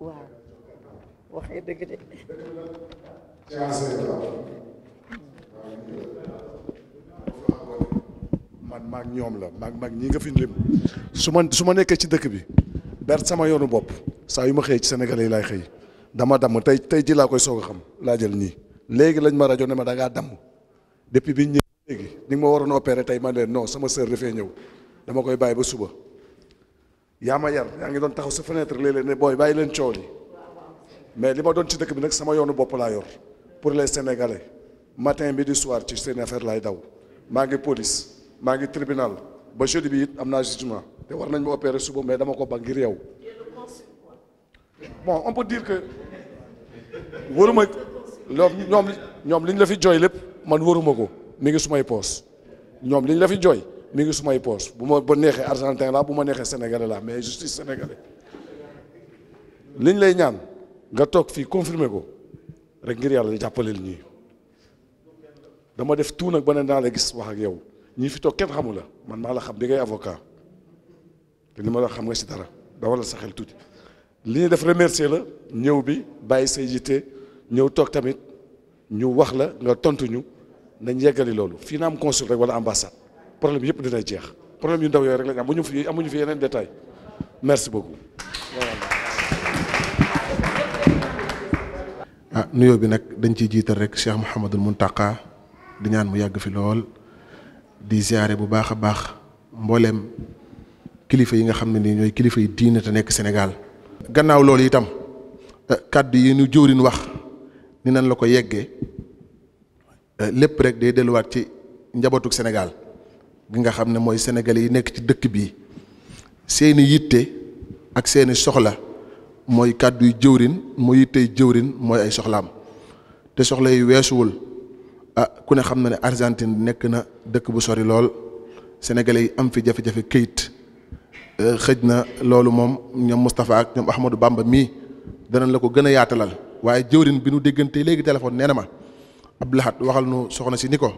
waaw waxee dëgg de. man maag ñoom la maag ñi nga fi lim su ma nekkee ci dëkk bi ber sama yoonu bopp saa yu ma xëyee ci Sénégalais yi laay xëy dama damm tey ji laa koy soog a xam laa jël nii léegi lañ ma rajo ne ma da ngaa damm depuis bi ñu ñëw léegi ni nga ma waroon opéré tey man leen non sama sœur dafay ñëw dama koy bàyyi ba suba yaa ma yar yaa ngi doon taxaw sa fenêtre léeg-léeg ne booy bàyyi leen coow li mais li ma doon ci dëkk bi nag sama yoonu bopp laa yor pour les Sénégalais matin midi soir ci seen affaire laay daw maa ngi police maa ngi tribunal ba jeudi bi it am naa jugement te war nañ ma opérer suba mais dama ko ba ngir yow bon on peut dire que waruma ñoom li ñu la fi jooy lépp man waruma ko mi ngi sumay poos ñoom li ñu la fi jooy mi ngi sumay poos bu ma ba neexee argentin la bu ma neexee sénégalais la mais je suis sénégalais li ñu lay ñaan nga toog fii confirmer ko rek ngir yàlla jàppaleel ñii dama def tout nag ba ne naa la gis wax ak yow ñii fi toog kenn xamu la man maa la xam bi ngay avocat te li ma la xam nga si dara dawal sa xel tuuti li ñuy def remercier la ñëw bi bàyyi say yitte ñëw toog tamit ñu wax la nga tontuñu nañ yeggali loolu fii na am consul rek wala ambassade problème yëpp dina jeex problème yu ndaw yooyu rek lañ am amuñu fi yeneen détail merci beaucoup. nuyoo bi nag dañ ciy jiital rek Cheikh Mouhamadul Mountakha di ñaan mu yàgg fi lool di ziare bu baax a baax mbooleem kilifa yi nga xam ne nii ñooy kilifa yi diine te nekk Sénégal. gannaaw loolu itam kàddu yi ñu jëwriñ wax ni nan la ko yeggee lépp rek day delluwaat ci njabootuk Sénégal gi nga xam ne mooy sénégalais yi nekk ci dëkk bi seeni yitte ak seeni soxla mooy kàddu yu jëwriñ mooy yittey jëwriñ mooy ay soxlaam te soxla yi weesuwul ku ne xam na ne Argentine nekk na dëkk bu sori lool sénégalais yi am fi jafe-jafe këyit xëj na loolu moom ñoom Moustapha ak ñoom Ahmadou Bamba mii danañ la ko gën a yaatalal waaye jëwriñ bi nu déggante léegi téléphone nee na ma Abdou Lahad waxal nu soxna si ni ko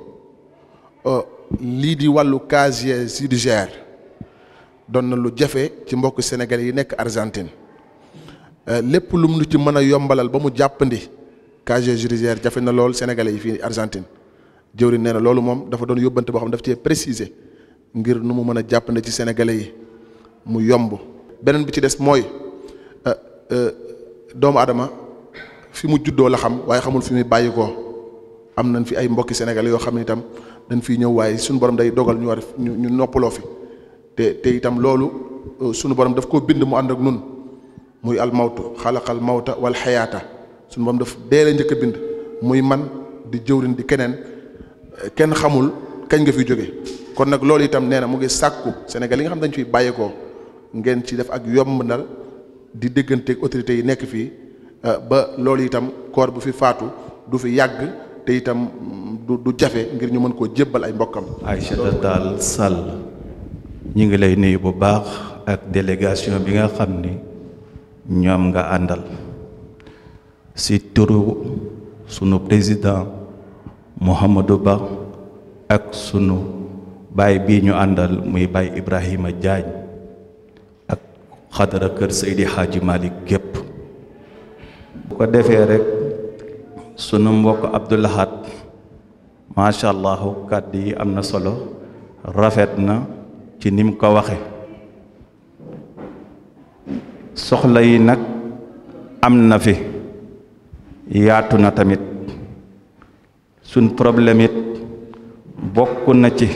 lii di wàllu casier judiciaire doon na lu jafe ci mbokk sénégalais yi nekk Argentine lépp lum nu ci mën a yombalal ba mu jàppandi casier judiciaire jafe na lool sénégalais yi fii Argentine jëwriñ nee na loolu moom dafa doon yóbbante boo xam daf cee préciser ngir nu mu mën a jàppandi ci sénégalais yi mu yomb. beneen bi ci des mooy doomu adama fi mu juddoo la xam waaye xamul fi muy bàyyi ko am nañ fi ay mbokki sénégalais yoo xam ne itam dañ fiy ñëw waaye suñu borom day dogal ñu war ñu noppaloo fi te itam loolu suñu borom daf koo bind mu ànd ak nun muy almawtu xalaqal mawta wal xayaata suñu borom daf dee la njëkk a bind muy man di jëwriñ di kenn xamul kañ nga fi jóge kon nag loolu itam nee na mu ngi sàkku Sénégal yi nga xam dañ fiy bàyyeekoo ngeen ci def ak yomb ndal di dégganteeg autorités yi nekk fii ba loolu itam koor bu fi faatu du fi yàgg te itam du jafe ngir ñu mën koo jébbal ay mbokkam. Aïssata Tall Sall ñu ngi lay nuyu bu baax ak délégation bi nga xam ni ñoom nga àndal si turu sunu président Mouhamadou Ba ak sunu baay bii ñu àndal muy baay Ibrahima Diagne ak xadara kër Seydi Hadji Malick gépp bu ko defee rek sunu mbokk Abdou Lahad macha allah kàddu yi am na solo rafet na ci ni mu ko waxe soxla yi nag am na fi yaatu na tamit suñ problème it bokk na ci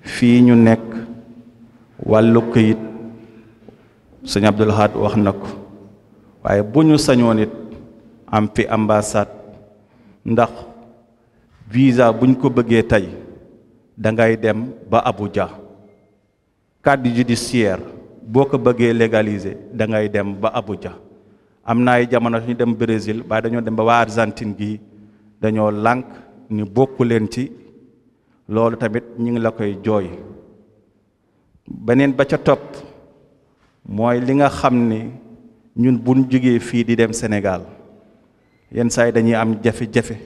fii ñu nekk wàllu këyit sëñ Abdou Lahad wax na ko waaye bu ñu sañoon it am fi ambassade ndax visa buñ ko bëggee tey dangay dem ba Abuja carte judiciaire boo ko bëggee légaliser dangay dem ba Abuja am na ay jamono ñu dem Brésil waaye dañoo dem ba waa Argentine gi dañoo lànk ni bokku leen ci loolu tamit ñu ngi la koy jooy beneen ba ca topp mooy li nga xam ni ñun buñ jógee fii di dem Sénégal yenn saa yi dañuy am jafe-jafe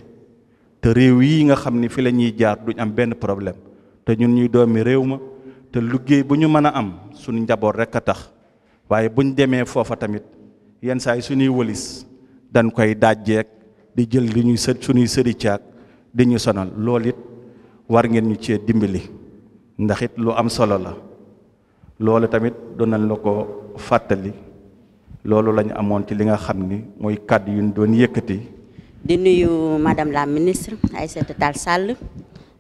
te réew yi nga xam ni fi la ñuy jaar duñ am benn problème te ñun ñuy doomi réew ma te liggéey bu ñu mën a am suñu njaboot rek a tax waaye buñ demee foofa tamit yenn saa yi suñuy wëlis dañ koy dajjeek di jël li ñuy suñuy sëri caag di ñu sonal loolu it war ngeen ñu cee dimbali ndax it lu am solo la loolu tamit doon nañ la ko fàttali loolu lañu amoon ci li nga xam ni mooy kàddu yu ñu doon yëkkati. di nuyu madame la ministre Aïssata Tall Sall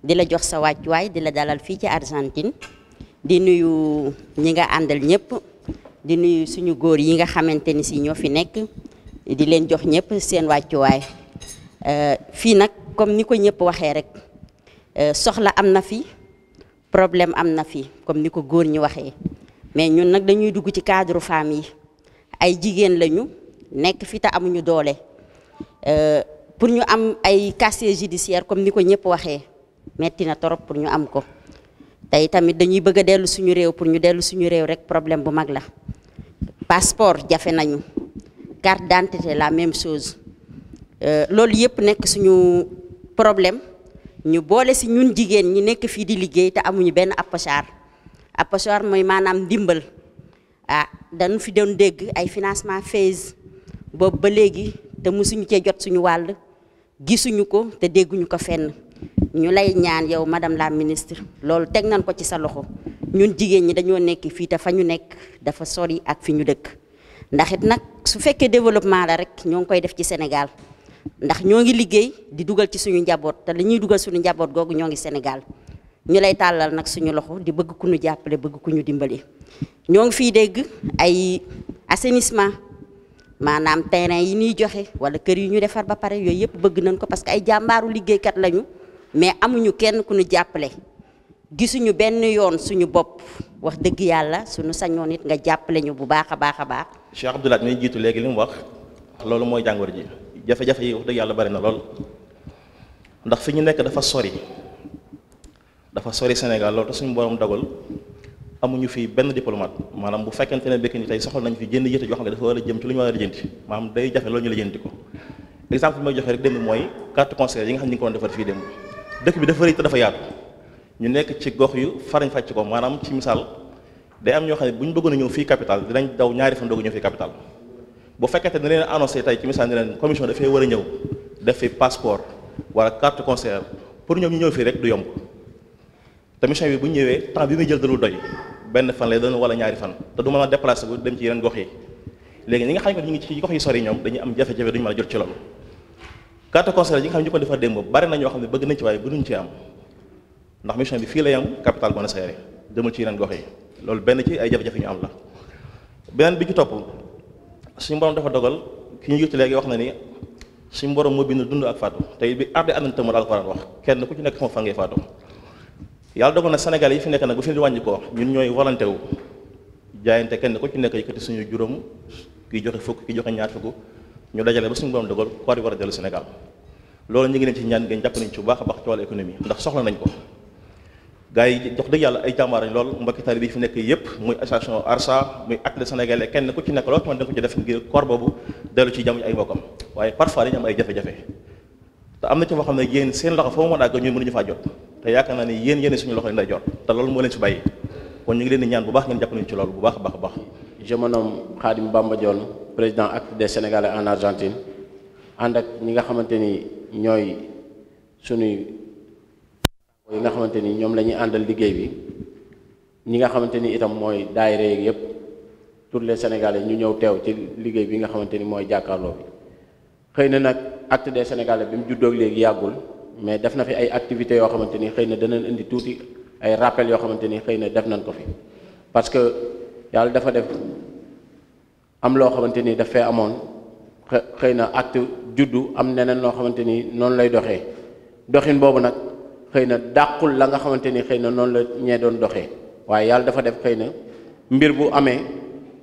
di la jox sa wàccuwaay di la dalal fii ci Argentine di nuyu ñi nga àndal ñëpp di nuyu suñu góor yi nga xamante ni si ñoo fi nekk di leen jox ñëpp seen wàccuwaay fii nag comme ni ko ñëpp waxee rek soxla am na fi problème am na fi comme ni ko góor ñi waxee mais ñun nag dañuy dugg ci cadre femme yi ay jigéen lañu nekk fi te amuñu doole pour ñu am ay casier judiciaire comme ni ko ñëpp waxee metti na torop pour ñu am ko tey tamit dañuy bëgg a dellu suñu réew pour ñu dellu suñu réew rek problème bu mag la passeport jafe nañu carte d'identité la même chose loolu yëpp nekk suñu problème ñu boole si ñun jigéen ñi nekk fii di liggéey te amuñu benn appochar mooy maanaam ndimbal dañu fi doon dégg ay financement phase boobu ba léegi te mësuñu cee jot suñu wàll gisuñu ko te dégguñu ko fenn ñu lay ñaan yow madame la ministre loolu teg nañ ko ci sa loxo ñun jigéen ñi dañoo nekk fii te fa ñu nekk dafa sori ak fi ñu dëkk ndax it nag su fekkee développement la rek ñoo ngi koy def ci Sénégal ndax ñoo ngi liggéey di dugal ci suñu njaboot te li ñuy dugal suñu njaboot googu ñoo ngi Sénégal ñu lay tàllal nag suñu loxo di bëgg ku ñu jàppale bëgg ku ñu dimbali ñoo ngi fiy dégg ay assainissement maanaam terrain yi ñuy joxe wala kër yi ñu defar ba pare yooyu yëpp bëgg nañ ko parce que ay jàmbaaru liggéeykat lañu mais amuñu kenn ku ñu jàppale gisuñu benn yoon suñu bopp wax dëgg yàlla suñu sañoon it nga jàppale ñu bu baax a baax a baax. Cheikh Abdoulaye mi jiitu léegi li mu wax loolu mooy jàngoro ji jafe-jafe yi wax dëgg yàlla bari na lool ndax fi ñu nekk dafa sori Sénégal loolu te suñu borom dogal amuñu fi benn diplomate maanaam bu fekkente ne bekk ni tey soxla nañu fi jënd yëte joo xam ne dafa war a jëm ci lu ñu war a lijjanti maanaam day jafe loolu ñu lijjanti ko exemple bi may joxe rek démb mooy carte conseillère yi nga xam ne ñu ngi ko doon defar fii démb dëkk bi dafa rëy te dafa yaatu ñu nekk ci gox yu farañ fàcc ko maanaam ci misaal day am ñoo xam ne bu ñu bëggoon a ñëw fii capital dinañ daw ñaari fan doog a ñëw fii capital bu fekkente ne leen annoncé tey ci misaal ne leen commission dafay war a ñëw def fi passeport wala carte conseillère pour ñoom ñu ñëw fii rek du yomb te mission bi bu ñu ñëwee temps bi muy jël dalul doy benn fan lay doon wala ñaari fan te du mën a déplacé bu dem ci yeneen gox yi léegi ñi nga xam ne ñu ngi ci gox yi sori ñoom dañuy am jafe-jafe duñu mën a jot ci loolu carte conseillère yi nga xam ne ñu ko defar démb bari na ñoo xam ne bëgg nañ ci waaye bu duñ ci am ndax mission bi fii la yam capital Buenos Aires demul ci yeneen gox yi loolu benn ci ay jafe-jafe ñu am la beneen bi ci topp suñu borom dafa dogal ki ñu yëg ci léegi wax na ni suñu borom moo bind dund ak faatu tey bi arde àndante mu Alxuraan wax kenn ku ci nekk xam fan ngay faatu yàlla dogal na Sénégal yi fi nekk nag bu fi di wàññi ko ñun ñooy volonté wu jaayante kenn ku ci nekk yëkkati suñu juróom ki joxe fukk ki joxe ñaar fukk ñu dajale ba suñu borom dogal koor yi war a dellu Sénégal loolu ñu ngi leen ci ñaan ngeen jàpp nañ ci bu baax a baax ci wàllu économie ndax soxla nañ ko gars yi jox dëgg yàlla ay jàmbaar lañ lool mbokki tali bi fi nekk yëpp muy association ARSA muy acte sénégalais kenn ku ci nekk loolu man da nga ko ci def ngir koor boobu dellu ci jàmm ay mbokkam waaye parfois dañu am ay jafe-jafe te am na ci moo xam ne yéen seen loxo foo mën a àgg ñun mënuñu faa jot te yaakaar naa ni yéen suñu loxo yi nday jot te loolu moo leen si bàyyi kon ñu ngi leen di ñaan bu baax ngeen jàpp nañu ci loolu bu baax a baax a baax. Je me nomme Khadim Bamba Dione président acte des Sénégalais en Argentine ànd ak ñi nga xamante ni ñooy suñuy yi nga xamante ni ñoom la ñuy àndal liggéey bi ñi nga xamante ni itam mooy daayira yeeg yëpp tous les Sénégalais ñu ñëw teew ci liggéey bi nga xamante ni mooy jàkkaarloo bi xëy na nag acte des Sénégalais bi mu juddoog léegi yàggul mais def na fi ay activités yoo xamante ni xëy na danañ indi tuuti ay rappel yoo xamante ni xëy na def nañ ko fi parce que yàlla dafa def am loo xamante ni daf fee amoon xëy na acte juddu am neneen loo xamante ni noonu lay doxee doxin boobu nag xëy na dàqul la nga xamante ni xëy na noonu la ñee doon doxee waaye yàlla dafa def xëy na mbir bu amee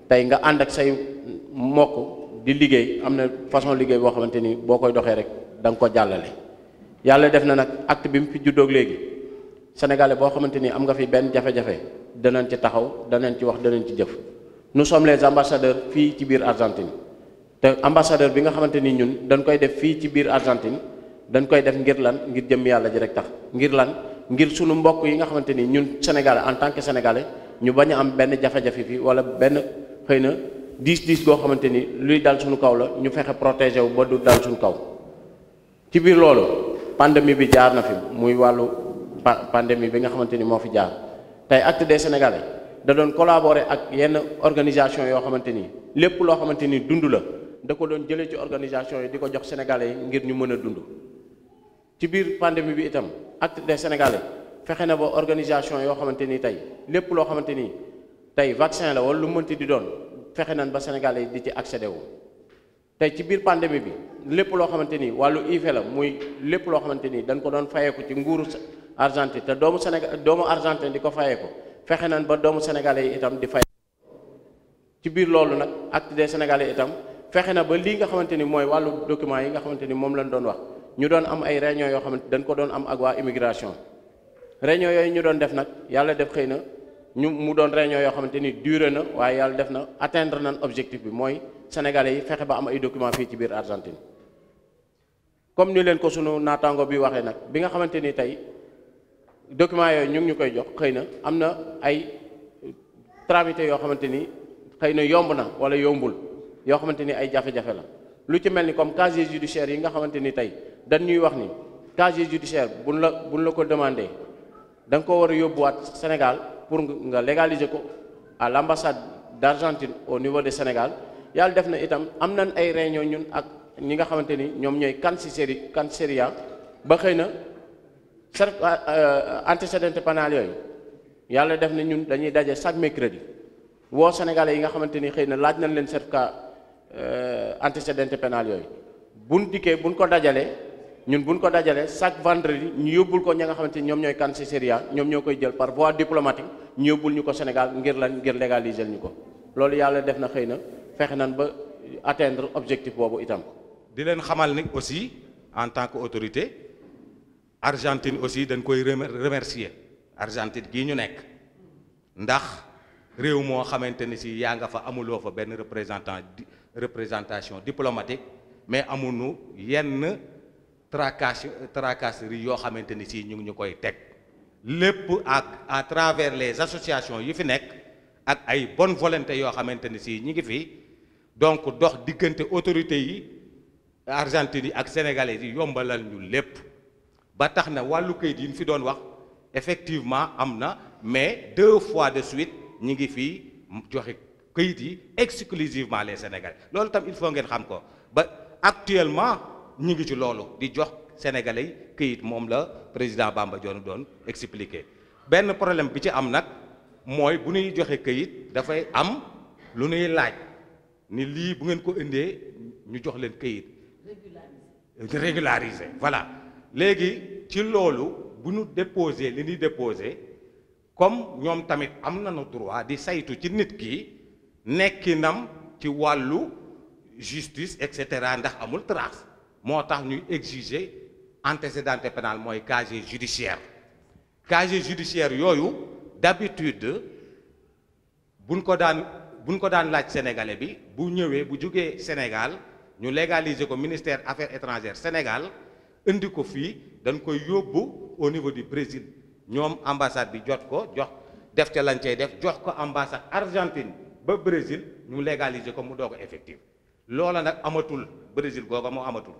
tey nga ànd ak say mbokk di liggéey am na façon liggéey boo xamante ni boo koy doxee rek da nga ko jàllale yàlla def na nag acte bi mu fi juddoog léegi sénégalais boo xamante ni am nga fi benn jafe-jafe danañ ci taxaw danañ ci wax danañ ci jëf nous sommes les ambassadeurs fii ci biir Argentine te ambassadeur bi nga xamante ni ñun dañ koy def fii ci biir Argentine dañ koy def ngir lan ngir jëm yàlla ji rek tax ngir lan ngir sunu mbokk yi nga xamante ni ñun sénégalais en tant que sénégalais ñu bañ a am benn jafe-jafe fii wala benn xëy na diis goo xamante ni luy dal suñu kaw la ñu fexe protéger wu ba du dal suñu kaw. ci biir loolu pandémie bi jaar na fi muy wàllu pandémie bi nga xamante ni moo fi jaar tey Acte des Sénégalais da doon collaborer ak yenn organisation yoo xamante ni lépp loo xamante ni dund la da ko doon jëlee ci organisation yi di ko jox sénégalais yi ngir ñu mën a dund. ci biir pandémie bi itam Acte des Sénégalais fexe na ba organisation yoo xamante ni tey lépp loo xamante ni tey vaccin la wala lu mënti di doon fexe nañ ba sénégalais yi di ci accéder wu. tey ci biir pandémie bi lépp loo xamante ni wàllu IFE la muy lépp loo xamante ni dañ ko doon fayeeku ci nguuru Argentine te doomu Argentine di ko fayeeku fexe nañ ba doomu sénégalais yi itam di fay. ci biir loolu nag Acte des Sénégalais itam fexe na ba lii nga xamante ni mooy wàllu document yi nga xamante ni moom lañ doon wax ñu doon am ay réunion yoo xamante dañ ko doon am ak waa immigration réunion yooyu ñu doon def nag yàlla def xëy na mu doon réunion yoo xamante ni duré na waaye yàlla def na atteindre nañ objectif bi mooy sénégalais yi fexe ba am ay documents fii ci biir Argentine. comme ni leen ko sunu naataango bi waxee nag bi nga xamante ni tey documents yooyu ñu ngi ñu koy jox xëy na am na ay tramité yoo xamante ni xëy na yomb na wala yombul yoo xamante ni ay jafe-jafe la lu ci mel ni comme casier judiciaire yi nga xamante ni tey dañ ñuy wax ni casier judiciaire buñ la ko demandé da nga ko war a yóbbuwaat Sénégal pour nga légaliser ko à l'ambassade d'Argentine au niveau de Sénégal yàlla def na itam am nañ ay réunion ñun ak ñi nga xamante ni ñoom ñooy Cancilleria ba xëy na antécédent pénal yooyu yàlla def na ñun dañuy daje chaque mercredi woo sénégalais yi nga xamante ni xëy na laaj nañ leen certificat antécédent pénal yooyu buñ dikkee buñ ko dajalee chaque vendredi ñu yóbbul ko ña nga xamante ni ñoom ñooy Cancilleria ñoom ñoo koy jël par voie diplomatique ñu yóbbul ñu ko Sénégal ngir légaliser ñu ko loolu yàlla def na xëy na fexe nañ ba atteindre objectif boobu itam. di leen xamal ni aussi en tant que autorité Argentine aussi dañ koy remercier Argentine gii ñu nekk ndax réew moo xamante ni si yaa nga fa amuloo fa benn représentation diplomatique mais amuñu yenn tracasserie yoo xamante ni si ñu ngi ñu koy teg lépp à travers les associations yi fi nekk ak ay bonne volonté yoo xamante ni si ñi ngi fi donc dox diggante autorités yi Argentine yi ak sénégalais yi yombalal ñu lépp ba tax na wàllu kayit yi ñu fi doon wax effectivement am na mais 2 fois de suite ñi ngi fii joxe kayit yi exclusivement les sénégalais loolu tam il faut ngeen xam ko ba actuellement ñi ngi ci loolu di jox sénégalais yi kayit moom la président Bamba Dione doon expliquer benn problème bi ci am nag mooy bu ñuy joxe kayit dafay am lu ñuy laaj ni lii bu ngeen ko indee ñu jox leen kayit régulariser voilà léegi ci loolu bu ñu déposer li ñuy déposer comme ñoom tamit am nañu droit di saytu ci nit ki nekkinam ci wàllu justice et cetera ndax amul trace moo tax ñuy exiger antécédent pénal mooy casier judiciaire yooyu d'habitude buñ ko daan laaj sénégalais bi bu ñëwee bu jógee Sénégal ñu légaliser ko ministère affaires étrangères Sénégal indi ko fii dañ koy yóbbu au niveau du Brésil ñoom ambassade bi jox def ca lañ cay def jox ko ambassade Argentine ba Brésil ñu légaliser ko mu doog a effectif loola nag amatul Brésil googa moo amatul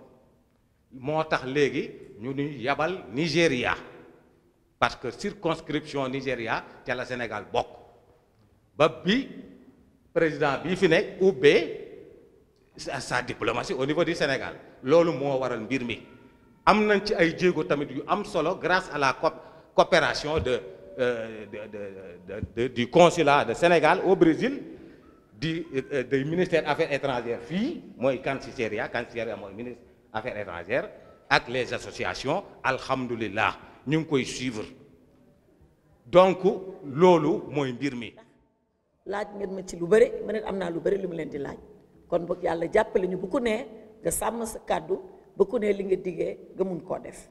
moo tax léegi ñu ñuy yabal Nigéria parce que circonscription Nigéria ca la Sénégal bokk ba bi président bii fi nekk ubbee sa diplomatie au niveau du Sénégal loolu moo waral mbir mi am nañ ci ay jéego tamit yu am solo grâce à la coopération du consulat de Sénégal au Brésil du ministère affaires étrangères fii mooy Cancilleria mooy ministre affaires étrangères ak les associations alhamdulillah ñu ngi koy suivre donc loolu mooy mbir mi. laaj ngeen ma ci lu bëri ma ne am naa lu bëri li mu leen di laaj kon boog yàlla jàppale ñu bu ku nee nga sàmm sa kàddu ba ku nee li nga diggee nga mun koo def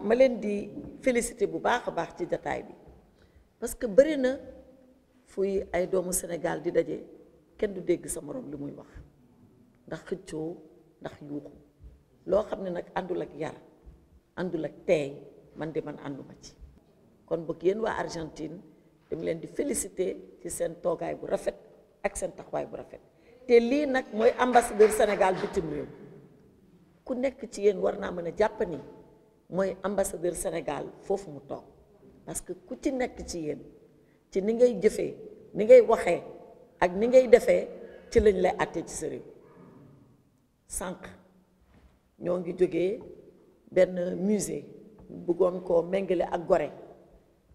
ma leen di félicité bu baax a baax ci jataay bi parce que bëri na fuy ay doomu Sénégal di daje kenn du dégg sa morom li muy wax ndax xëccoo ndax yuuxu loo xam ne nag àndul ak yar àndul ak teey man de man ànduma ci kon boog yéen waa Argentine dama leen di félicité ci seen toogaay bu rafet ak seen taxawaay bu rafet te lii nag mooy ambassadeur Sénégal bitim réew ku nekk ci yéen war naa mën a jàpp ni mooy ambassadeur Sénégal foofu mu toog parce que ku ci nekk ci yéen ci ni ngay jëfee ni ngay waxee ak ni ngay defee ci lañ lay àttee ci sa réew sànq ñoo ngi jógee benn musée bëggoon koo méngale ak Gorée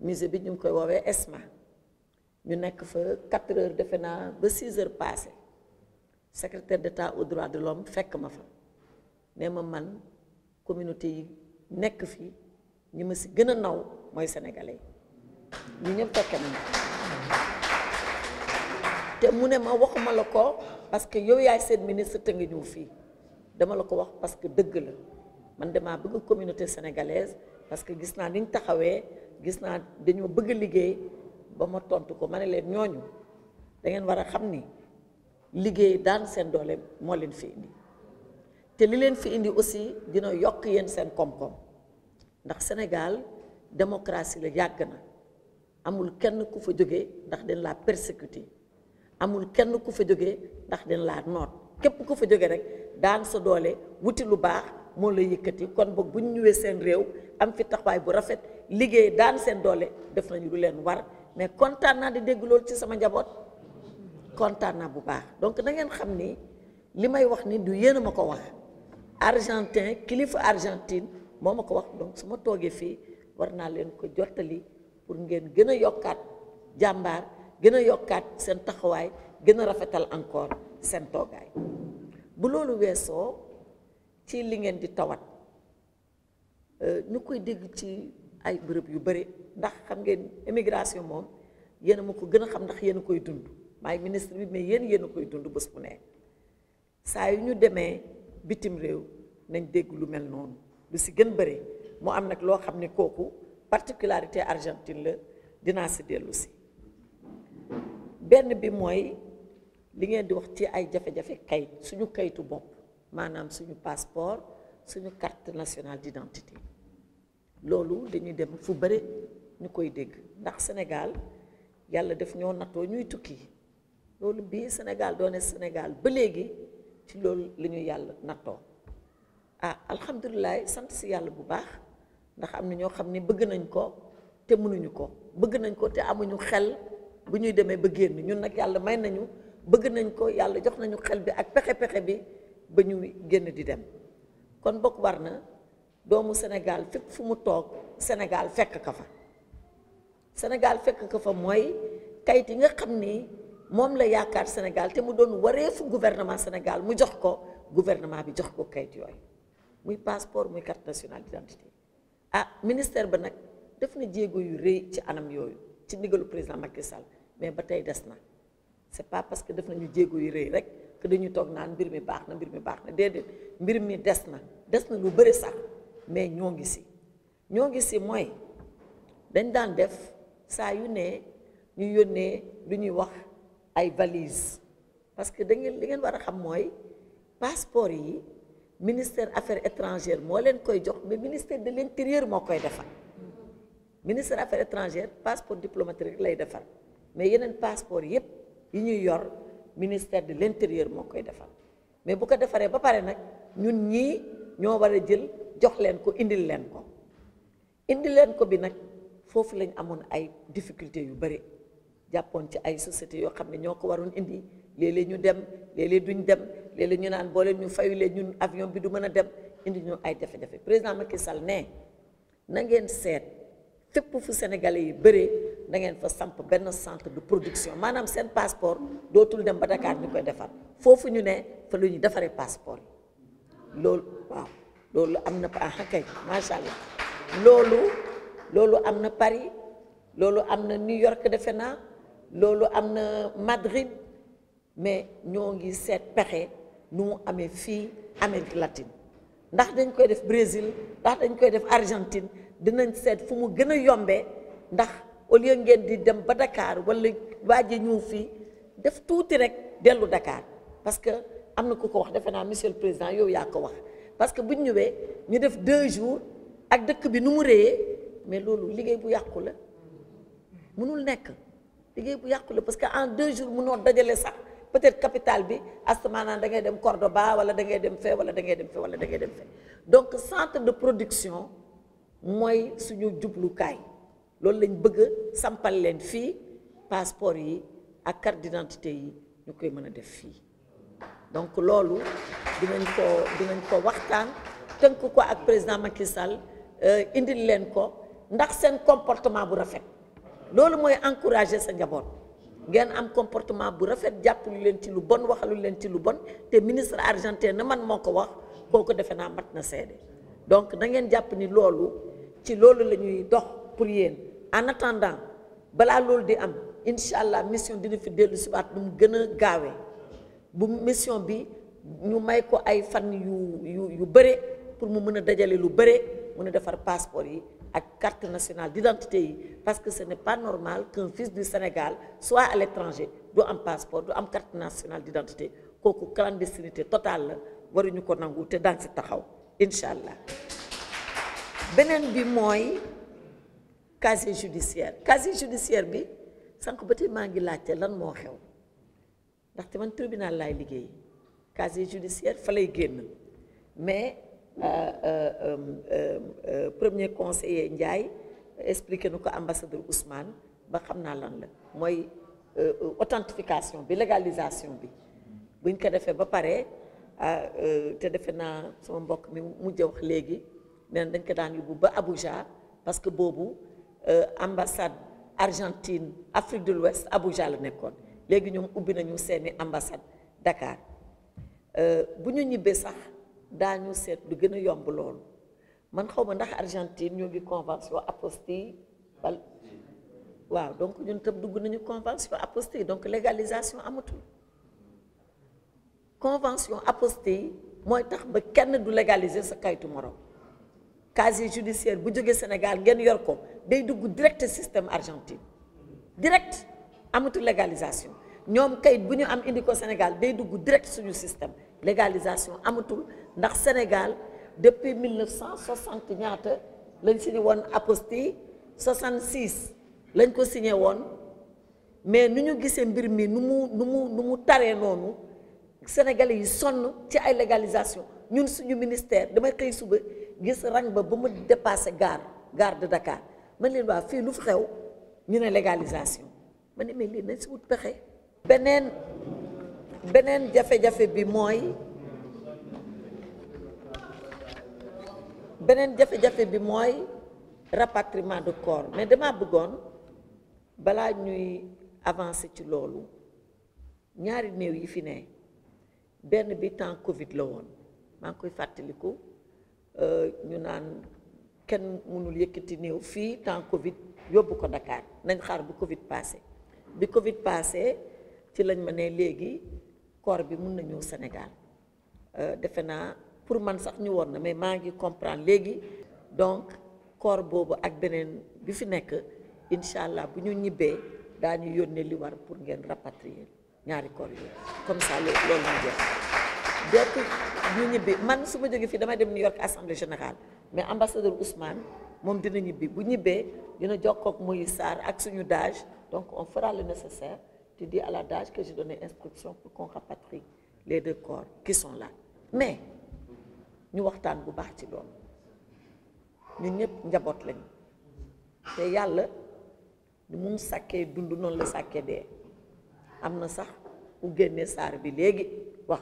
musée bi ñu ngi koy woowee ESMA ñu nekk fa 4 heures defe naa ba 6 heures passé secrétaire d'État aux droits de l'homme fekk ma fa nee ma man communauté yi nekk fii ñi ma si gën a naw mooy sénégalais yi ñu ñëpp fekke nañ te mu ne ma waxuma la ko parce que yow yaay seen ministre te nga ñëw fii dama la ko wax parce que dëgg la man damaa bëgg communauté sénégalaise parce que gis naa ni ñu taxawee gis naa dañoo bëgg a liggéey ba ma tontu ko ma ne leen ñooñu da ngeen war a xam ni liggéey daan seen doole moo leen fi indi te li leen fi indi aussi dina yokk yéen seen koom-koom ndax Sénégal démocratie la yàgg na amul kenn ku fa jógee ndax dañ laa persécuté amul kenn ku fa jógee ndax dañ laa noot képp ku fa jógee rek daan sa doole wuti lu baax moo la yëkkati kon boog bu ñu ñëwee seen réew am fi taxawaay bu rafet liggéey daan seen doole def nañu lu leen war mais kontaan naa di dégg loolu ci sama njaboot kontaan naa bu baax donc da ngeen xam ni li may wax ni du yéen a ma ko wax argentin kilifa Argentine moo ma ko wax donc su ma toogee fii war naa leen ko jottali pour ngeen gën a yokkaat jàmbaar gën a yokkaat seen taxawaay gën a rafetal encore seen toogaay bu loolu weesoo ci li ngeen di tawat ñu koy dégg ci ay bërëb yu bëri ndax xam ngeen immigration moom yéen a ma ko gën a xam ndax yéen a koy dund maay ministre bi mais yéen a koy dund bés bu ne saa yu ñu demee bitim réew nañ dégg lu mel noonu lu si gën bëri mu am nag loo xam ne kooku particularité Argentine la dinaa si dellu si benn bi mooy li ngeen di wax ci ay jafe-jafe kayit suñu kayitu bopp maanaam suñu passeport suñu carte nationale d'identité loolu dañuy dem fu bëri ñu koy dégg ndax Sénégal yàlla def ñoo nattoo ñuy tukki loolu bii Sénégal doone Sénégal ba léegi ci loolu la ñu yàlla nattoo alhamdulilah sant si yàlla bu baax ndax am na ñoo xam ne bëgg nañ ko te mënuñu ko bëgg nañ ko te amuñu xel bu ñuy demee ba génn ñun nag yàlla may nañu bëgg nañ ko yàlla jox nañu xel bi ak pexe bi ba ñu génn di dem kon bokk war na doomu Sénégal fépp fu mu toog Sénégal fekk ka fa Sénégal fekk ka fa mooy kayit yi nga xam ni moom la yaakaar Sénégal te mu doon wareefu gouvernement Sénégal mu jox ko gouvernement bi jox ko kayit yooyu muy passeport muy carte nationale d'identité ministère ba nag def na jéego yu rëy ci anam yooyu ci ndigalu président Macky Sall mais ba tey des na c'est pas parce que def nañu jéego yu rëy rek que dañuy toog naan mbir mi baax na déedéet mbir mi des na lu bëri sax mais ñoo ngi si mooy dañ daan def saa yu ne ñu yónnee lu ñuy wax ay valise parce que li ngeen war a xam mooy passeport yi ministère affaires étrangères moo leen koy jox mais ministère de l'intérieur moo koy defar ministère affaires étrangères passeport diplomatique rek lay defar mais yeneen passeport yépp yi ñuy yor ministère de l'intérieur moo koy defar mais bu ko defaree ba pare nag ñun ñii ñoo war a jël jox leen ko indil leen ko bi nag foofu lañ amoon ay difficultés yu bëri jàppoon ci ay sociétés yoo xam ne ñoo ko waroon indi léeg-léeg ñu dem léeg-léeg duñ dem léeg-léeg ñu naan boo leen ñu fayulee ñun avion bi du mën a dem indi ñu ay jafe-jafe président Macky Sall ne na ngeen seet fépp fu sénégalais yi bëree da ngeen fa samp benn centre de production maanaam seen passeport dootul dem ba Dakar ñu koy defar foofu ñu ne fa la ñuy defaree passeport yi loolu waaw loolu am na kay macha allah loolu am na Paris loolu am na New York defe naa loolu am na Madrid mais ñoo ngi seet pexe nu mu amee fii Amérique latine ndax dañ koy def Brésil ndax dañ koy def Argentine dinañ seet fu mu gën a yombee ndax au lieu ngeen di dem ba Dakar wala waaje ñëw fii def tuuti rek dellu Dakar parce que am na ku ko wax defe naa monsieur le président yow yaa ko wax parce que bu ñu ñëwee ñu def 2 jours ak dëkk bi nu mu réyee mais loolu liggéey bu yàqu la mënul nekk liggéey bu yàqu la parce que en 2 jours mënoo dajale sax peut-être capitale bi astamaanaan da ngay dem Cordoba wala da ngay dem fee wala da ngay dem fee wala da ngay dem fee donc centre de production mooy suñu jublukaay loolu lañ bëgg a sampal leen fii passeport yi ak carte d'identité yi ñu koy mën a def fii donc loolu dinañ ko waxtaan tënk ko ak président Macky Sall indil leen ko ndax seen comportement bu rafet loolu mooy encourager sa njaboot ngeen am comportement bu rafet jàppalu leen ci lu bon waxalu leen ci lu bon te ministre argentin na man moo ko wax kooku defe naa mat na seede donc na ngeen jàpp ni loolu ci loolu la ñuy dox pour yéen en attendant balaa loolu di am incha allah mission dina fi dellu si waat nu mu gën a gaawee bu mission bi ñu may ko ay fan yu bëre pour mu mën a dajale lu bëre mën a defar passeport yi ak carte nationale d'identité yi parce que ce n'est pas normal qu'un fils du Sénégal soit à l'étranger du am passeport du am carte nationale d'identité kooku clandestinité totale la waruñu ko nangu te daan si taxaw incha allah beneen bi mooy casier judiciaire bi sànq ba tey maa ngi laajte lan moo xew ndaxte man tribunal laay liggéey casier judiciaire fa lay génn mais premier conseiller Ndiaye expliqué nu ko ambassadeur Ousmane ba xam naa lan la mooy authentification bi légalisation bi buñ ko defee ba pare te defe naa sama mbokk mi mujj wax léegi nee na dañ ko daan yóbbu ba Abuja parce que boobu ambassade Argentine Afrique de l'Ouest Abuja la nekkoon léegi ñoom ubbi nañu seeni ambassade Dakar bu ñu ñibbee sax daañu seet lu gën a yomb loolu man xaw ma ndax Argentine ñoo ngi convention apostille wala waaw donc ñun tam dugg nañu convention apostille donc légalisation amatul convention apostille mooy tax ba kenn du légaliser sa kayitu morom casier judiciaire bu jógee Sénégal ngeen yor ko day dugg direct système Argentine direct amatul légalisation ñoom kayit bu ñu am indi ko Sénégal day dugg direct suñu système légalisation amatul ndax Sénégal depuis 1960 ñaata lañ signé woon apostille 66 lañ ko signé woon mais nu ñu gisee mbir mi nu mu taree noonu Sénégalais yi sonn ci ay légalisation ñun suñu ministère damay xëy suba gis rang ba mu dépassé gare de Dakar man leen waa fii lu fi xew ñu ne légalisation ma ne mais lii nañ si wut pexe. beneen jafe-jafe bi mooy rapatriement de corps mais damaa bëggoon balaa ñuy avancer ci loolu ñaari néew yi fi ne benn bi temps Covid la woon maa ngi koy fàttaliku ñu naan kenn mënul yëkkati néew fii temps Covid yóbbu ko Dakar nañ xaar bu Covid passé bi Covid passé ci lañ ma ne léegi corps bi mun na ñëw Sénégal defe naa pour man sax ñu woon na mais maa ngi comprendre léegi donc corps boobu ak beneen bi fi nekk incha allah bu ñu ñibbee daañu yónnee li war pour ngeen rapatrier ñaari corps yooyu comme ça loolu mu jeex dootu ñu ñibbi man su ma jógee fii damay dem New York assemblée générale mais ambassadeur Ousmane moom dina ñibbi bu ñibbee dina jokkoo ak Moïse Sarr ak suñu DAGE donc on fera le nécessaire. Tu dis à la DAGE que j'ai donné instruction pour qu'on rapatrie les 2 corps qui sont là mais ñu waxtaan bu baax ci loolu ñun ñëpp njaboot lañu te yàlla ni mu sàkkee dund noonu la sàkkee dee am na sax ku génnee saar bi léegi wax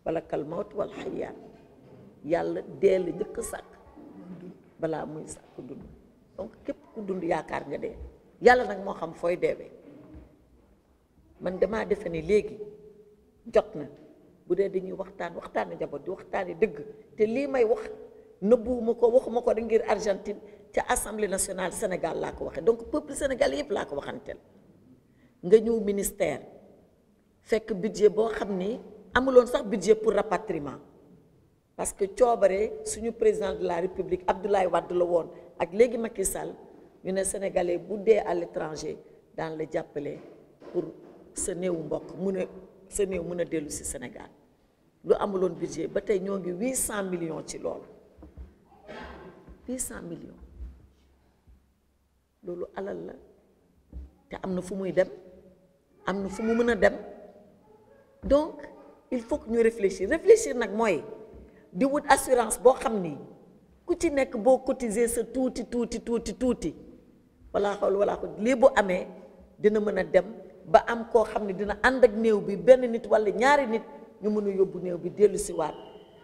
wala kal mawt wal xayaat yàlla dee la njëkk sàkk balaa muy sàkk dund donc képp ku dund yaakaar nga dee yàlla nag moo xam fooy deewee man damaa defe ne léegi jot na bu dee dañuy waxtaane njaboot di waxtaane dëgg te lii may wax nëbbuwuma ko waxuma ko rek ngir Argentine ca assemblée nationale Sénégal laa ko waxee donc peuple sénégalais yëpp laa ko waxanteel nga ñëw ministère fekk budget boo xam ni amuloon sax budget pour rapatriement parce que coobare suñu président de la République Abdoulaye Wade la woon ak léegi Macky Sall ñu ne sénégalais bu dee à l'étranger daan la jàppale pour sa néewu mbokk sa néew mën a dellu si Sénégal lu amuloon budget ba tey ñoo ngi 800 millions ci loolu 800 millions loolu alal la te am na fu muy dem am na fu mu mën a dem donc il faut que ñu réfléchir nag mooy di wut assurance boo xam ni ku ci nekk boo cotiser sa tuuti walla xool walla xool lii bu amee dina mën a dem ba am koo xam ne dina ànd ak néew bi benn nit walla ñaari nit ñu mën a yóbbu néew bi dellu si waat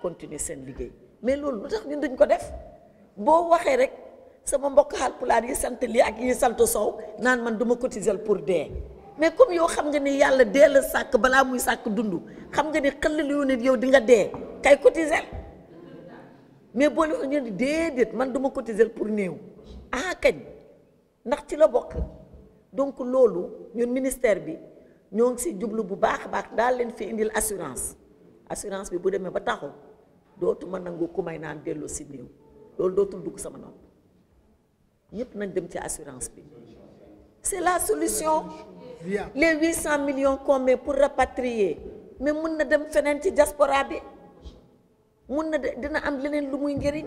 continuer seen liggéey mais loolu lu tax ñun duñ ko def boo waxee rek sama mbokk Haalpulaar yi sant lii ak yi sant Sow naan man duma cotiser pour dee mais comme yow xam nga ni yàlla dee la sàkk balaa muy sàkk dund xam nga ni xel lu nit yow di nga dee kay cotiser mais boo leen ñu déedéet man duma cotiser pour néew kañ ndax ci la bokk donc loolu ñun ministère bi ñoo ngi si jublu bu baax a baax daal leen fi indil assurance bi bu demee ba taxaw dootuma nangu ku may naan delloo si néew loolu dootul dugg sama nopp ñëpp nañ dem ci assurance bi c'est la solution les 800 millions qu'on met pour rapatrier mais mun na dem feneen ci diaspora bi mun na dina am leneen lu muy njëriñ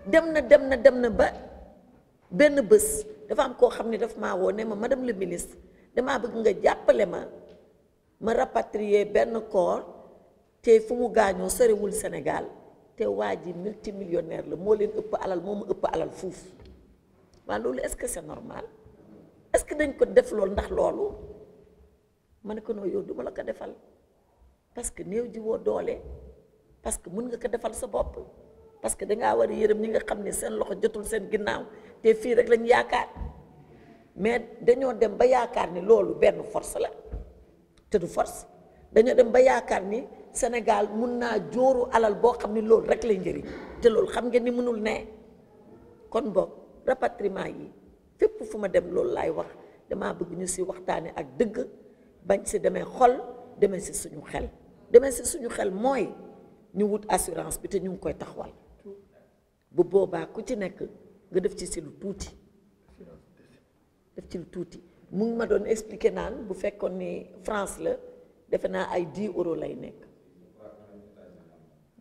dem na ba benn bés dafa am koo xam ne daf maa woo ne ma madame le ministre damaa bëgg nga jàppale ma rapatrier benn corps te fu mu gaañoo sorewul Sénégal te waa ji multimillionnaire la moo leen ëpp alal moo ma ëpp alal fuuf waa loolu est-ce que c'est normal est-ce que dañ ko def loolu ndax loolu ma ne ko noo yow duma la ko defal parce que néew ji woo doole parce que mun nga ko defal sa bopp parce que dangaa war a yërëm ñi nga xam ne seen loxo jotul seen ginnaaw te fii rek lañ yaakaar mais dañoo dem ba yaakaar ni loolu benn force la te du force dañoo dem ba yaakaar ni Sénégal mun naa jóoru alal boo xam ni loolu rek lay njëriñ te loolu xam ngeen ni mënul ne kon boog rapatriement yi fépp fu ma dem loolu laay wax damaa bëgg ñu si waxtaane ak dëgg bañ si demee xol demee si suñu xel mooy ñu wut assurance bi te ñu ngi koy taxawal bu boobaa ku ci nekk nga def ci lu tuuti mu ngi ma doon expliquer naan bu fekkoon ni France la defe naa ay 10 euros lay nekk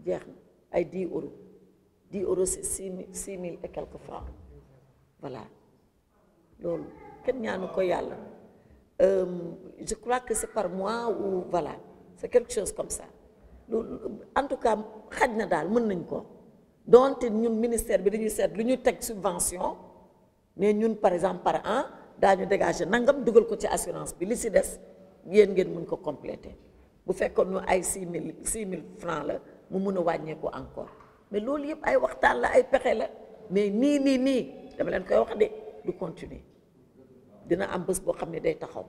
jeex na ay 10 euros 10 euros c'est 6 000 et quelques francs voilà loolu kenn ñaanu ko yàlla je crois que c'est par mois ou voilà c'est quelque chose comme ça loolu en tout cas xaj na daal mën nañ ko donte ñun ministère bi dañuy seet lu ñu teg subvention mais ñun par exemple par an daañu dégager nangam dugal ko ci assurance bi li si des yéen ngeen mën ko compléter bu fekkoon ñu ay 6 000 francs la mu mun a wàññeeku encore mais loolu yëpp ay waxtaan la ay pexe la mais nii dama leen koy wax de du continuer dina am bés boo xam ne day taxaw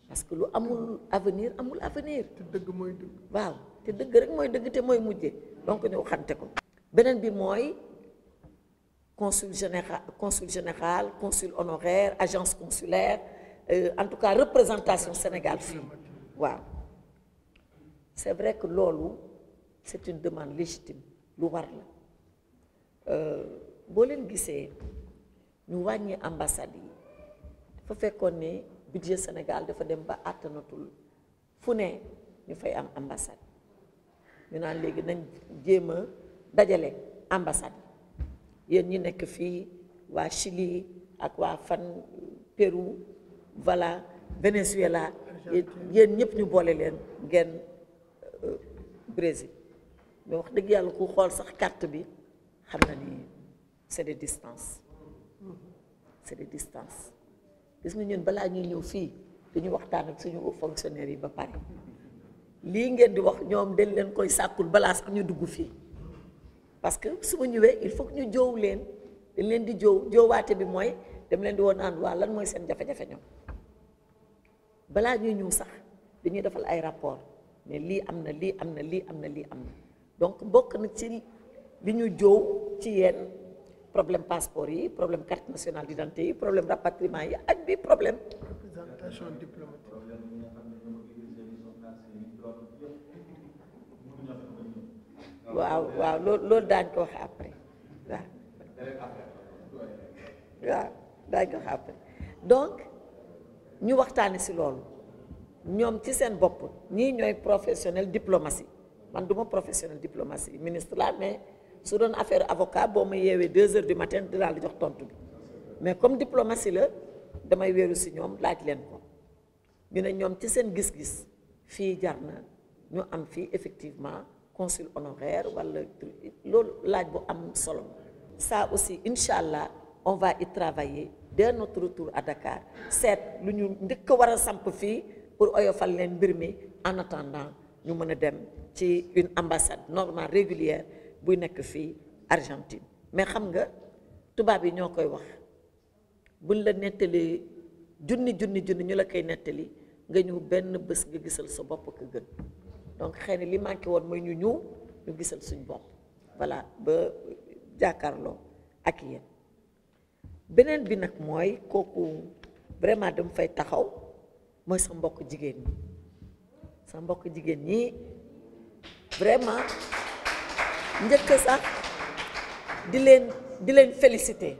parce que lu amul avenir te dëgg mooy dëgg waaw te dëgg rek mooy dëgg te mooy mujje donc ñu waxante ko beneen bi mooy consul général consul honoraire agence consulaire en tout cas représentation Sénégal fii waaw c'est vrai que loolu c'est une demande légitime lu war la boo leen gisee ñu wàññi ambassade yi dafa fekkoon ne budget Sénégal dafa dem ba àttanatul fu ne ñu fay am ambassade ñu naan léegi nañ jéem a dajale ambassade yéen ñi nekk fii waa Chili ak waa fan Pérou voilà Venezuela yéen ñëpp ñu boole leen ngeen Brésil mais wax dëgg yàlla ku xool sax carte bi xam na ni c'est des distances gis nga ñun balaa ñuy ñëw fii dañu waxtaan ak suñu fonctionnaires yi ba pare lii ngeen di wax ñoom dañ leen koy sàkkul balaa sax ñu dugg fii parce que su ma ñëwee il faut que ñu joow leen dañ leen di joowaate bi mooy dem leen di woon naan waa lan mooy seen jafe-jafe ñoom balaa ñuy ñëw sax dañuy defal ay rapport mais lii am na lii am na lii am na lii am na donc bokk na ci li ñu joow ci yéen problème passeport yi problème carte nationale d'identité yi problème rapatriement yi ak bi problème représentation diplomatique waaw loolu daañ ko wax après waaw daañ ko wax après donc ñu waxtaane ci loolu ñoom ci seen bopp ñii ñooy professionnel diplomatie man duma professionnel diplomatie ministre la mais su doon affaire avocat boo ma yeewee 2 heures du matin dinaa la jox tontu bi mais comme diplomatie la damay wéeru si ñoom laaj leen ko ñu ne ñoom ci seen gis-gis fii jar na ñu am fii effectivement consul honoraire wala loolu laaj bu am solo ça aussi incha allah on va y travailler dès notre retour à Dakar seet lu ñu njëkk a war a samp fii pour oyofal leen mbir mi en attendant ñu mën a dem ci une ambassade normale régulière buy nekk fii Argentine mais xam nga tubaab yi ñoo koy wax buñ la nettalee junni ñu la koy nettali nga ñëw benn bés nga gisal sa bopp ko gën donc xëy na li manqué woon mooy ñu ñëw ñu gisal suñ bopp voilà ba jàkkaarloo ak yéen beneen bi nag mooy kooku vraiment dama fay taxaw mooy sa mbokk jigéen ñi vraiment njëkk sax di leen féliciter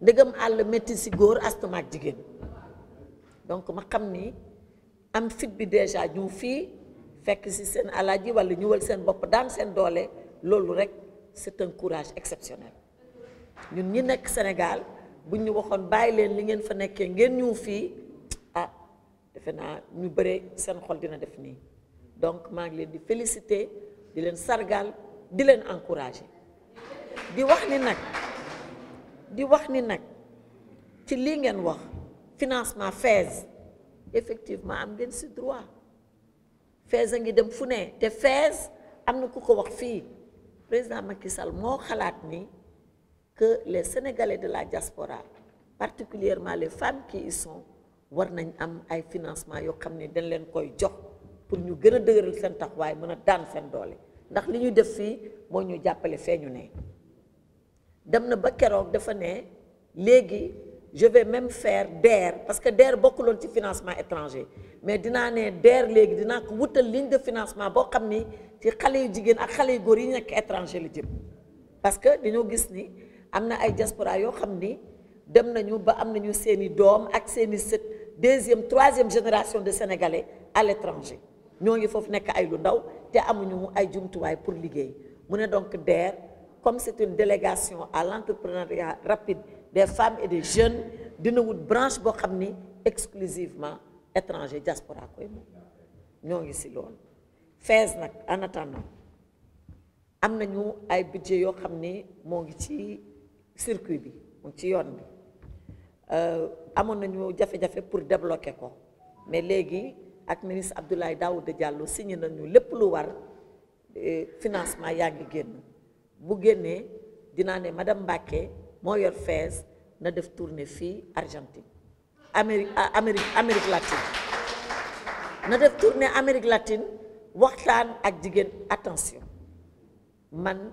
ndegam àll métti si góor astuma ak jigéen donc ma xam ni am fit bi déjà ñu fii fekk si seen alaaji wala ñëwal seen bopp daan seen doole loolu rek c'est un courage exceptionnel ñun ñi nekk Sénégal buñ ñu waxoon bàyyi leen li ngeen fa nekkee ngeen ñëw fii ah defe naa ñu bëre seen xol dina def nii donc maa ngi leen di féliciter di leen sargal di leen encourager di wax ni nag ci lii ngeen wax financement FAISE effectivement am ngeen si droit FAISE a ngi dem fu ne te FAISE am na ku ko wax fii président Macky Sall moo xalaat ni que les Sénégalais de la diaspora particulièrement les femmes qui y sont war nañ am ay financement yoo xam ne dañ leen koy jox pour ñu gën a dëgëral seen taxawaay mën a daan seen doole ndax li ñuy def fii moo ñu jàppale fee ñu ne dem na ba keroog dafa ne léegi je vais même faire DER parce que DER bokkuloon ci financement étranger mais dinaa ne DER léegi dinaa ko wutal ligne de financement boo xam ni ci xale yu jigéen ak xale yu góor yi nekk étranger la jëm parce que dañoo gis ni am na ay diaspora yoo xam ni dem nañu ba am nañu seeni doom ak seeni sët deuxième troisième génération de sénégalais à l'étranger ñoo ngi foofu nekk ay lu ndaw te amuñu ay jumtuwaay pour liggéey mu ne donc DER comme c'est une délégation à l'entrepreneuriat rapide des femmes et des jeunes dina wut branche boo xam ni exclusivement étranger diaspora koy moom ñoo ngi si loolu FAISE nag en attendant am nañu ay budget yoo xam ni moo ngi ci circuit bi mu ngi ci yoon bi amoon nañu jafe-jafe pour débloquer ko mais léegi ak ministre Abdoulaye Daouda Diallo signé nañu lépp lu war financement yaa ngi génn bu génnee dinaa ne madame Mbacké moo yor FAISE na def tournée fii Argentine Amérique latine na def tournée Amérique latine waxtaan ak jigéen attention man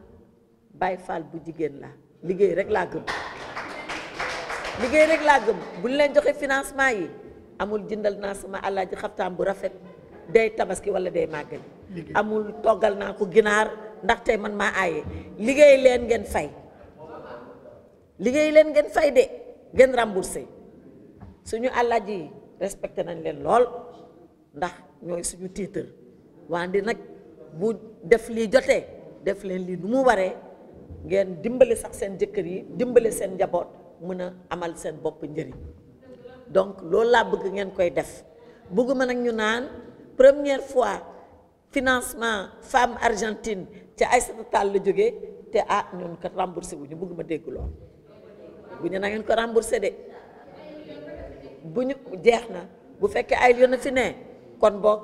Baye Fall bu jigéen la liggéey rek laa gëm bu ñu leen joxe financement yi amul jëndal naa sama alaaji xaftaan bu rafet day tabaski wala day màggal amul toggal naa ko ginaar ndax tey man maa aaye liggéey leen ngeen fay de ngeen remboursé suñu alaaji yi respecté nañ leen lool ndax ñooy suñu titre wante nag bu def lii jotee def leen lii nu mu waree ngeen dimbale sax seen jëkkër yi dimbale seen njaboot mën a amal seen bopp njëriñ donc loolu laa bëgg ngeen koy def bëgguma nag ñu naan première fois financement femme argentine ci Aïssata Tall la jógee te ñun kat remboursé wu ñu bëgguma dégg lool bu ñu na ngeen ko remboursé de bu ñu jeex na bu fekkee ay yoon a fi ne kon boog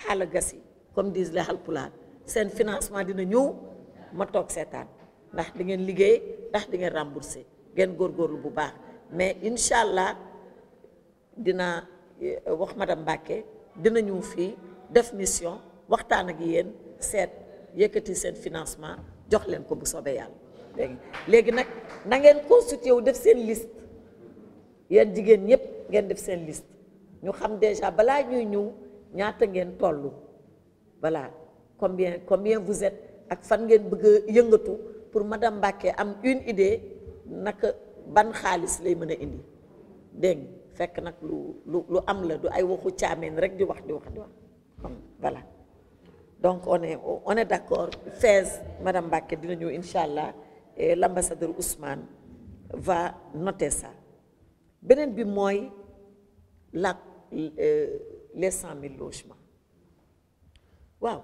xaala gasi comme disent les Halpulaar seen financement dina ñëw ma toog seetaan ndax di ngeen liggéey ndax di ngeen remboursé ngeen góorgóorlu bu baax mais incha allah dina wax madame Mbacké dina ñëw fii def mission waxtaan ak yéen seet yëkkati seen financement jox leen ko bu soobee yàlla léegi nag na ngeen constitué wu def seen liste yéen jigéen ñëpp ngeen def seen liste ñu xam déjà balaa ñuy ñëw ñaata ngeen tollu voilà combien vous êtes ak fan ngeen bëgg a yëngatu pour madame Mbacké am une idée naka ban xaalis lay mën a indi dégg fekk nag lu am la du ay waxu caameen rek di wax voilà donc on est d'accord FAISE madame Mbacké dina ñëw incha allah et l'ambassadeur Ousmane va noter ça beneen bi mooy les 100 000 logements waaw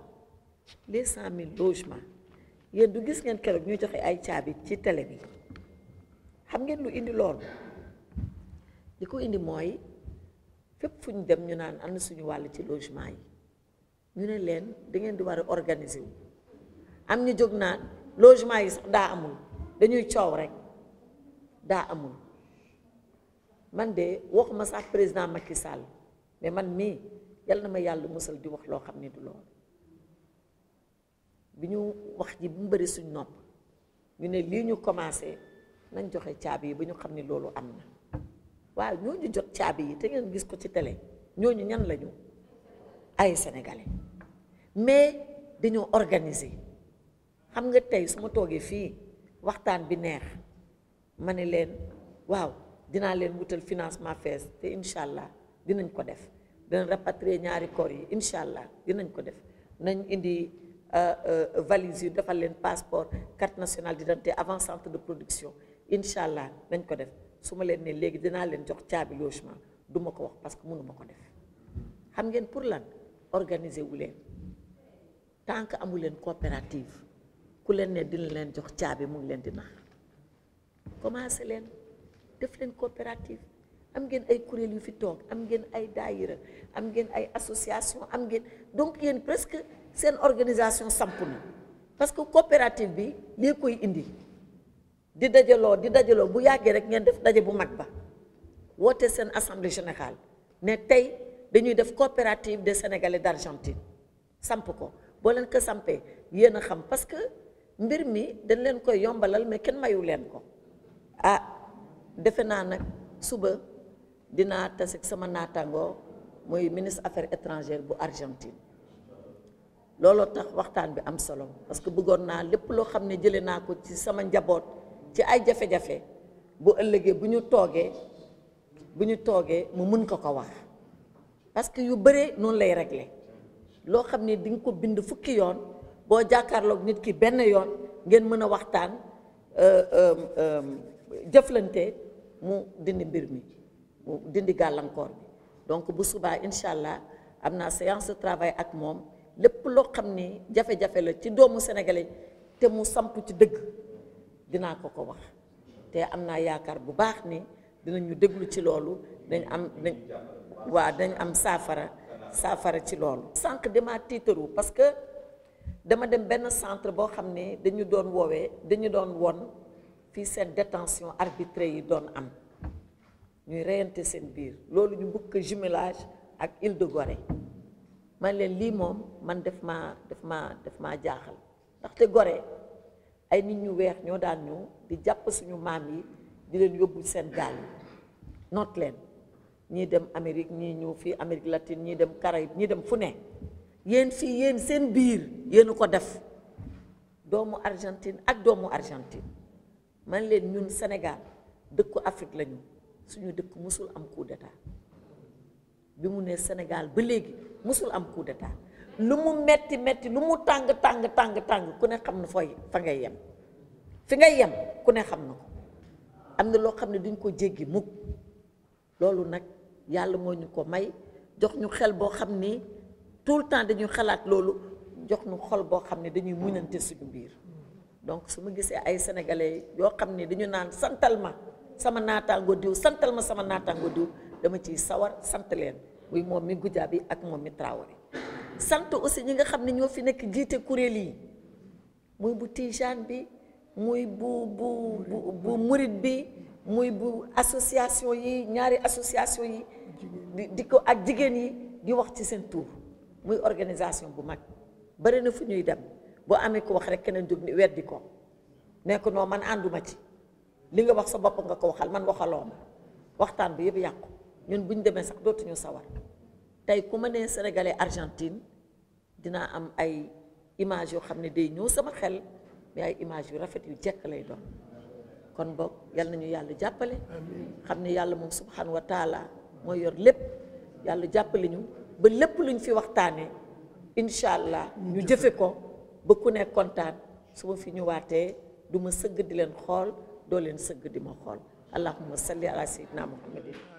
les 100 000 logements yéen du gis ngeen keroog ñuy joxe ay caabi ci télé bi xam ngeen lu indi loolu li ko indi mooy fépp fu ñu dem ñu naan am na suñu wàll ci logement yi ñu ne leen da ngeen di war a organiser wu am ñu jóg naan logement yi sax daa amul dañuy coow rek daa amul man de waxuma sax président Macky Sall mais man mii yal na ma yàlla musal di wax loo xam ne du loolu bi ñu wax ji bu mu bëri suñ nopp ñu ne lii ñu commencé nañ joxe caabi yi ba ñu xam ne loolu am na waaw ñooñu jot caabi yi te ngeen gis ko ci télé ñooñu ñan lañu ay sénégalais mais dañoo organiser xam nga tey su ma toogee fii waxtaan bi neex ma ne leen waaw dinaa leen wutal financement fees te incha allah dinañ ko def dinañ rapatrier ñaari corps yi incha allah dinañ ko def nañ indi valise yu defal leen passeport carte nationale d'identité avant centre de production incha allah nañ ko def su ma leen ne léegi dinaa leen jox caabi logement du ma ko wax parce que mënu ma ko def xam ngeen pour lan organiser wu leen tant que amu leen coopérative ku leen ne dina leen jox caabi mu ngi leen di nax commencé leen def leen coopérative am ngeen ay kuréel yu fi toog am ngeen ay daayira am ngeen ay association am ngeen donc yéen presque seen organisation samp na parce que coopérative bi lii koy indi di dajaloo bu yàggee rek ngeen def daje bu mag ba woote seen assemblée générale ne tey dañuy def coopérative des Sénégalais d'Argentine samp ko boo leen ko sampee yéen a xam parce que mbir mi dañ leen koy yombalal mais kenn mayu leen ko ah defe naa nag suba dinaa tase ak sama naataangoo mooy ministre affaires étrangères bu Argentine looloo tax waxtaan bi am solo parce que bëggoon naa lépp loo xam ne jëlee naa ko ci sama njaboot ci ay jafe-jafe bu ëllëgee bu ñu toogee mu mën ko wax parce que yu bëree noonu lay régler loo xam ne di nga ko bind fukki yoon boo jàkkaarloog nit ki benn yoon ngeen mën a waxtaan jëflante mu dindi mbir mi mu dindi gàllankoor bi donc bu subaa incha allah am naa séance de travail ak moom lépp loo xam ni jafe-jafe la ci doomu sénégalais te mu samp ci dëgg dinaa ko wax te am naa yaakaar bu baax ni dinañu déglu ci loolu dañ am saafara ci loolu. sànq dama tiitaru parce que dama dem benn centre boo xam ne dañu doon won fii seen détention arbitraire yi doon am ñuy reyante seen biir loolu ñu bëgg ko jumelage ak Île de Gorée man leen lii moom man def maa jaaxal ndaxte Gorée ay nit ñu weex ñoo daan ñëw di jàpp suñu maam yi di leen yóbbu seen gaal yi noot leen ñii dem Amérique ñii ñëw fii Amérique latine ñii dem Caraïbes ñii dem fu ne yéen fii yéen seen biir yéen ko def doomu Argentine ak doomu Argentine man leen ñun Sénégal dëkku Afrique lañu suñu dëkk musul am coup d'état bi mu ne Sénégal ba léegi musul am coup d'état lu mu metti lu mu tàng ku ne xam na fa ngay yem fi ngay yem ku ne xam na ko am na loo xam ne duñ ko jéggi mukk loolu nag yàlla moo ñu ko may jox ñu xel boo xam ni tout le temps dañuy xalaat loolu jox ñu xol boo xam ne dañuy muñante suñu biir donc su ma gisee ay sénégalais yoo xam ne dañu naan santal ma sama naataango diw santal ma sama naataango diw dama ciy sawar sant leen muy moom mi Goudiaby ak moom mi Traoré sant aussi ñi nga xam ne ñoo fi nekk jiite kuréel yi muy bu Tijaan bi muy bu Murit bi muy bu association yi ñaari association yi di ko ak jigéen yi di wax ci seen tur muy organisation bu mag bari na fu ñuy dem boo amee ko wax rek keneen jóg ni weddi ko ne ko non man ànduma ci li nga wax sa bopp nga ko waxal man waxaloo ma waxtaan bi yëpp yàqu ñun bu ñu demee sax dootuñu sawar tey ku ma nee sénégalais Argentine dinaa am ay image yoo xam ne day ñëw sama xel mais ay image yu rafet yu jekk lay doon kon boog yal nañu yàlla jàppale xam ne yàlla moom subhanahu wa taala mooy yor lépp yàlla jàppale ñu ba lépp luñ fi waxtaanee incha allah ñu jëfe ko ba ku ne kontaan su ma fi ñëwaatee du ma sëgg di leen xool doo leen sëgg di ma xool allahumma salli ala sayyidina muhammadin